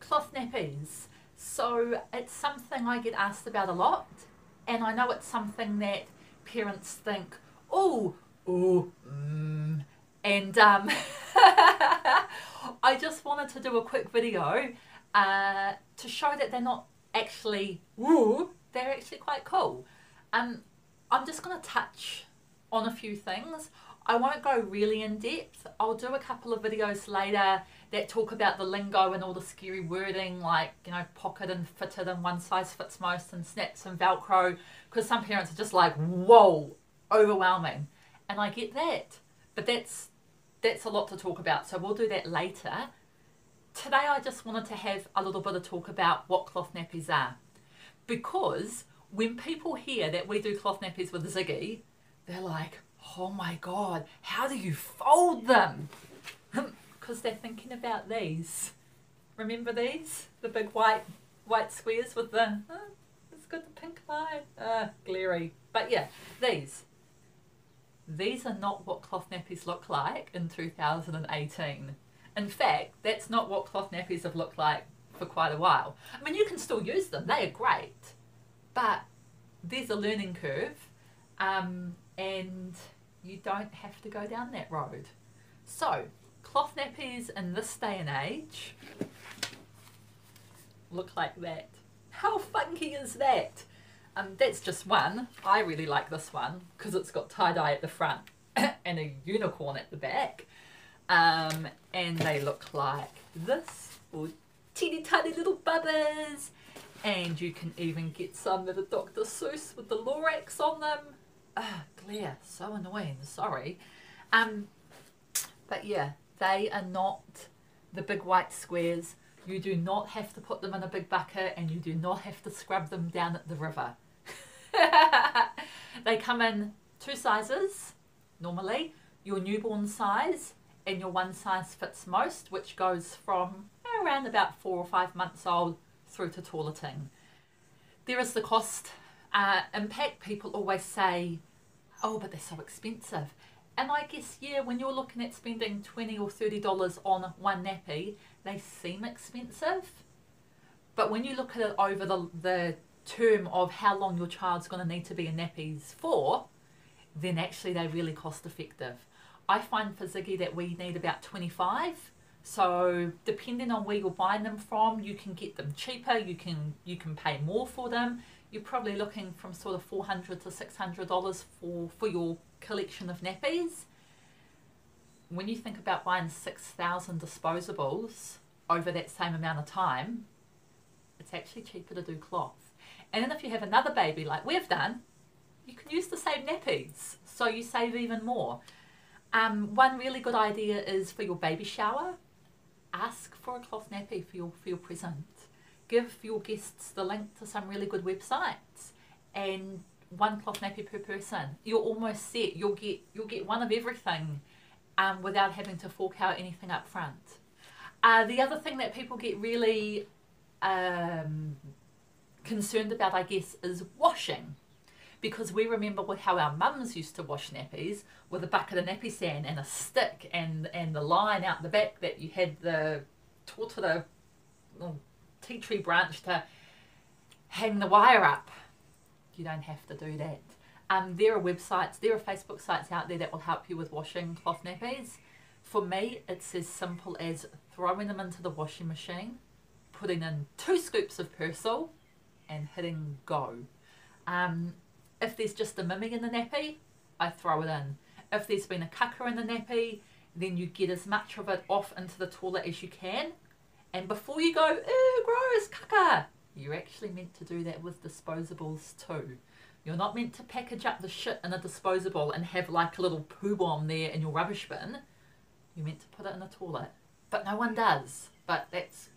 Cloth nappies. So it's something I get asked about a lot, and I know it's something that parents think, oh, and I just wanted to do a quick video to show that they're not actually ooh, they're actually quite cool. I'm just going to touch on a few things. I won't go really in depth. I'll do a couple of videos later that talk about the lingo and all the scary wording, like, you know, pocket and fitted and one size fits most and snaps and Velcro, because some parents are just like, whoa, overwhelming. And I get that, but that's a lot to talk about, so we'll do that later. Today I just wanted to have a little bit of talk about what cloth nappies are, because when people hear that we do cloth nappies with Ziggy, they're like, oh my god, how do you fold them? Because they're thinking about these. Remember these? The big white squares with the, it's got the pink line. Glary. But yeah, these. These are not what cloth nappies look like in 2018. In fact, that's not what cloth nappies have looked like for quite a while. I mean, you can still use them. They are great. But there's a learning curve. And you don't have to go down that road. So, cloth nappies in this day and age look like that. How funky is that? That's just one. I really like this one because it's got tie-dye at the front and a unicorn at the back. And they look like this, or teeny tiny little bubbers. And you can even get some that are Dr. Seuss with the Lorax on them. Glare, so annoying, sorry. But yeah, they are not the big white squares. You do not have to put them in a big bucket, and you do not have to scrub them down at the river. They come in two sizes, normally. Your newborn size and your one size fits most, which goes from around about 4 or 5 months old through to toileting. There is the cost impact. People always say, oh, but they're so expensive. And I guess, yeah, when you're looking at spending $20 or $30 on one nappy, they seem expensive. But when you look at it over the term of how long your child's going to need to be in nappies for, then actually they're really cost effective. I find for Ziggy that we need about 25. So depending on where you're buying them from, you can get them cheaper, you can pay more for them. You're probably looking from sort of $400 to $600 for your collection of nappies. When you think about buying 6,000 disposables over that same amount of time, it's actually cheaper to do cloth. And then if you have another baby like we've done, you can use the same nappies, so you save even more. One really good idea is for your baby shower, ask for a cloth nappy for your present. Give your guests the link to some really good websites, and one cloth nappy per person. You're almost set. You'll get one of everything without having to fork out anything up front. The other thing that people get really concerned about, I guess, is washing. Because we remember how our mums used to wash nappies with a bucket of nappy sand and a stick and the line out the back that you had the tea tree branch to hang the wire up. You don't have to do that. There are websites, there are Facebook sites out there that will help you with washing cloth nappies. For me, it's as simple as throwing them into the washing machine, putting in 2 scoops of Persil and hitting go. If there's just a mimmy in the nappy, I throw it in. If there's been a caca in the nappy, then you get as much of it off into the toilet as you can. And before you go, ew, gross, caca, you're actually meant to do that with disposables too. You're not meant to package up the shit in a disposable and have like a little poo bomb there in your rubbish bin. You're meant to put it in the toilet. But no one does. But that's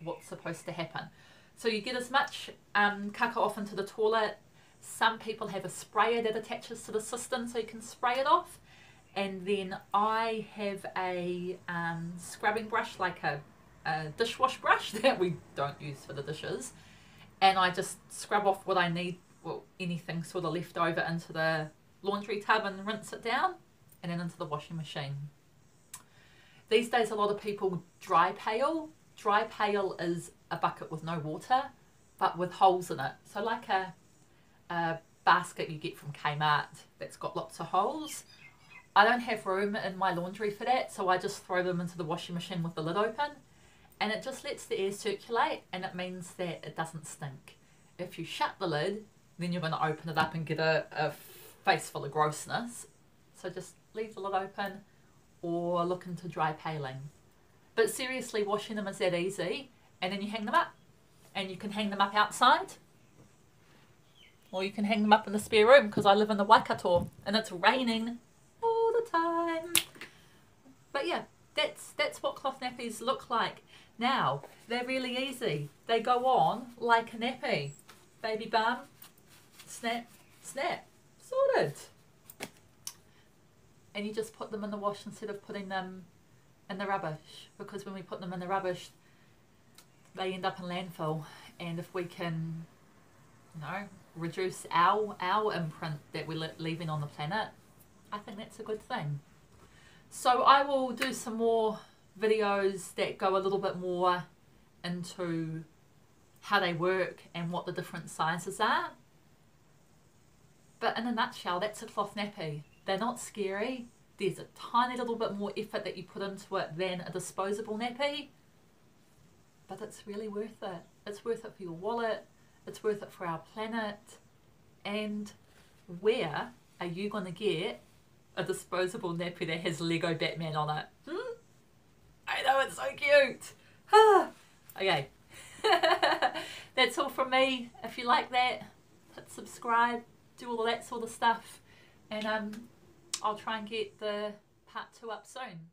what's supposed to happen. So you get as much caca off into the toilet. Some people have a sprayer that attaches to the system so you can spray it off. And then I have a scrubbing brush, like a dishwash brush that we don't use for the dishes. And I just scrub off what I need, well, anything sort of left over into the laundry tub and rinse it down and then into the washing machine. These days a lot of people dry pail Dry pail is a bucket with no water, but with holes in it. So like a basket you get from Kmart that's got lots of holes. I don't have room in my laundry for that, so I just throw them into the washing machine with the lid open, and it just lets the air circulate, and it means that it doesn't stink. If you shut the lid, then you're going to open it up and get a face full of grossness. So just leave the lid open or look into dry paling. But seriously, washing them is that easy, and then you hang them up. And you can hang them up outside, or you can hang them up in the spare room, because I live in the Waikato and it's raining all the time. But yeah, that's what cloth nappies look like. Now, they're really easy. They go on like a nappy. Baby bum, snap, snap, sorted. And you just put them in the wash instead of putting them in the rubbish, because when we put them in the rubbish, they end up in landfill. And if we can, you know, reduce our imprint that we're leaving on the planet, I think that's a good thing. So I will do some more videos that go a little bit more into how they work and what the different sizes are. But in a nutshell, that's a cloth nappy. They're not scary. There's a tiny little bit more effort that you put into it than a disposable nappy, but it's really worth it. It's worth it for your wallet, it's worth it for our planet. And where are you going to get a disposable nappy that has Lego Batman on it? I know, it's so cute. Okay. That's all from me. If you like that, hit subscribe, do all of that sort of stuff, and I'll try and get the part 2 up soon.